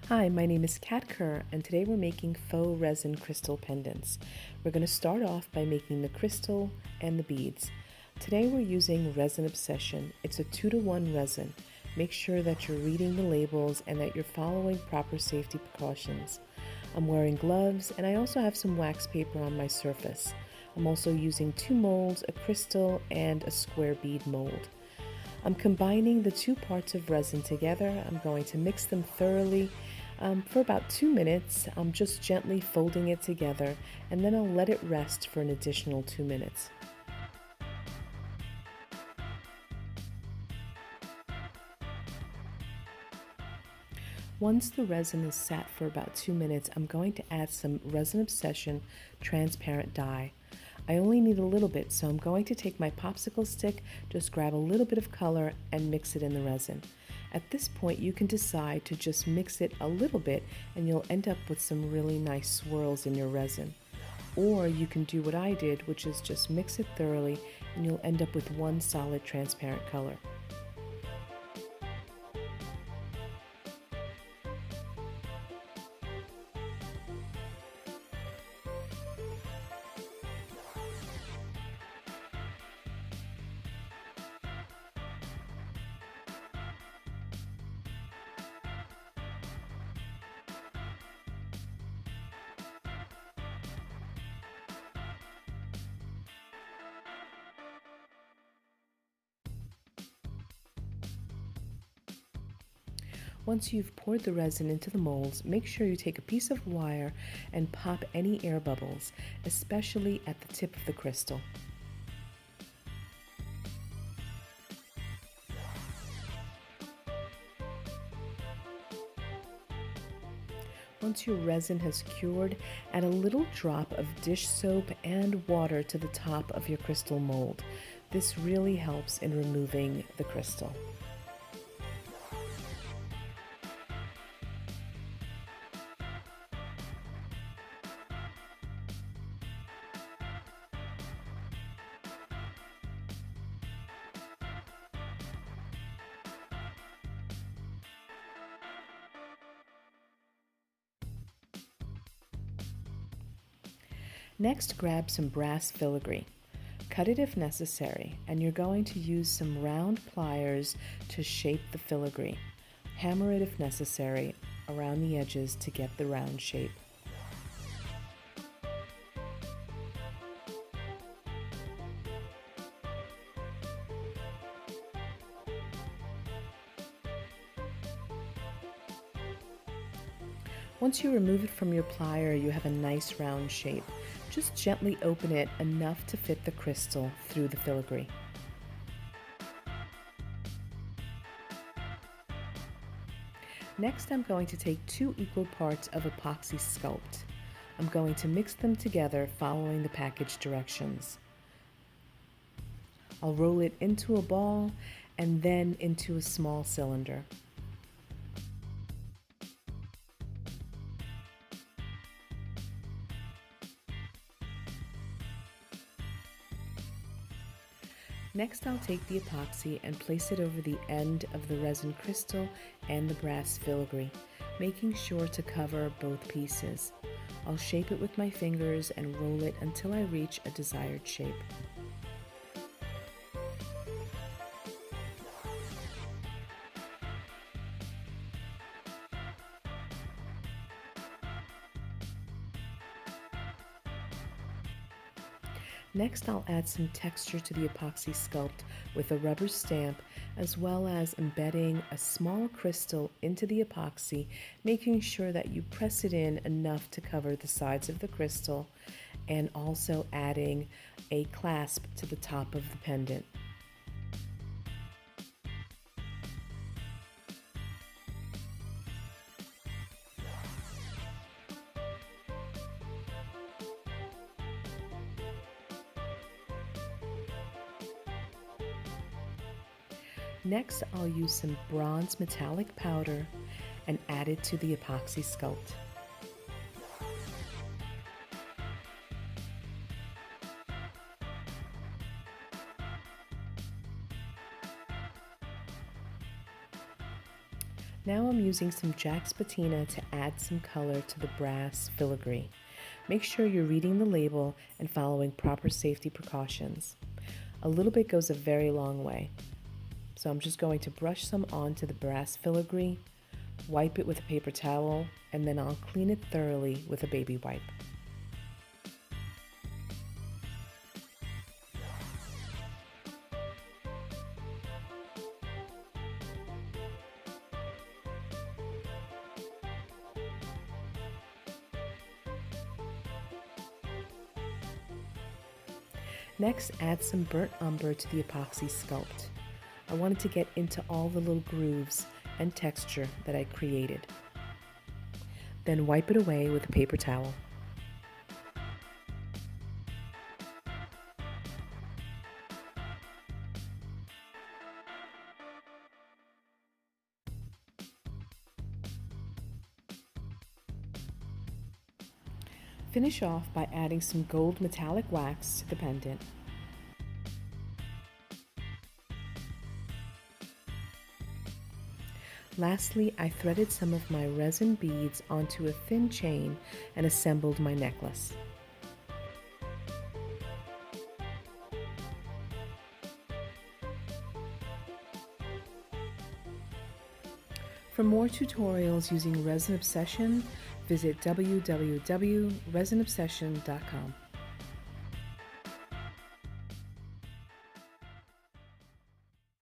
Hi, my name is Kat Kerr, and today we're making faux resin crystal pendants. We're going to start off by making the crystal and the beads. Today we're using Resin Obsession. It's a 2-to-1 resin. Make sure that you're reading the labels and that you're following proper safety precautions. I'm wearing gloves, and I also have some wax paper on my surface. I'm also using 2 molds, a crystal and a square bead mold. I'm combining the 2 parts of resin together. I'm going to mix them thoroughly for about 2 minutes. I'm just gently folding it together, and then I'll let it rest for an additional 2 minutes. Once the resin is sat for about 2 minutes, I'm going to add some Resin Obsession transparent dye. I only need a little bit, so I'm going to take my popsicle stick, just grab a little bit of color and mix it in the resin. At this point, you can decide to just mix it a little bit and you'll end up with some really nice swirls in your resin. Or you can do what I did, which is just mix it thoroughly and you'll end up with one solid transparent color. Once you've poured the resin into the molds, make sure you take a piece of wire and pop any air bubbles, especially at the tip of the crystal. Once your resin has cured, add a little drop of dish soap and water to the top of your crystal mold. This really helps in removing the crystal. Next, grab some brass filigree. Cut it if necessary, and you're going to use some round pliers to shape the filigree. Hammer it if necessary around the edges to get the round shape. Once you remove it from your plier, you have a nice round shape. Just gently open it enough to fit the crystal through the filigree. Next, I'm going to take 2 equal parts of epoxy sculpt. I'm going to mix them together following the package directions. I'll roll it into a ball and then into a small cylinder. Next, I'll take the epoxy and place it over the end of the resin crystal and the brass filigree, making sure to cover both pieces. I'll shape it with my fingers and roll it until I reach a desired shape. Next, I'll add some texture to the epoxy sculpt with a rubber stamp, as well as embedding a small crystal into the epoxy, making sure that you press it in enough to cover the sides of the crystal, and also adding a clasp to the top of the pendant. Next, I'll use some bronze metallic powder and add it to the epoxy sculpt. Now I'm using some Jack's Patina to add some color to the brass filigree. Make sure you're reading the label and following proper safety precautions. A little bit goes a very long way. So I'm just going to brush some onto the brass filigree, wipe it with a paper towel, and then I'll clean it thoroughly with a baby wipe. Next, add some burnt umber to the epoxy sculpt. I wanted to get into all the little grooves and texture that I created. Then wipe it away with a paper towel. Finish off by adding some gold metallic wax to the pendant. Lastly, I threaded some of my resin beads onto a thin chain and assembled my necklace. For more tutorials using Resin Obsession, visit www.resinobsession.com.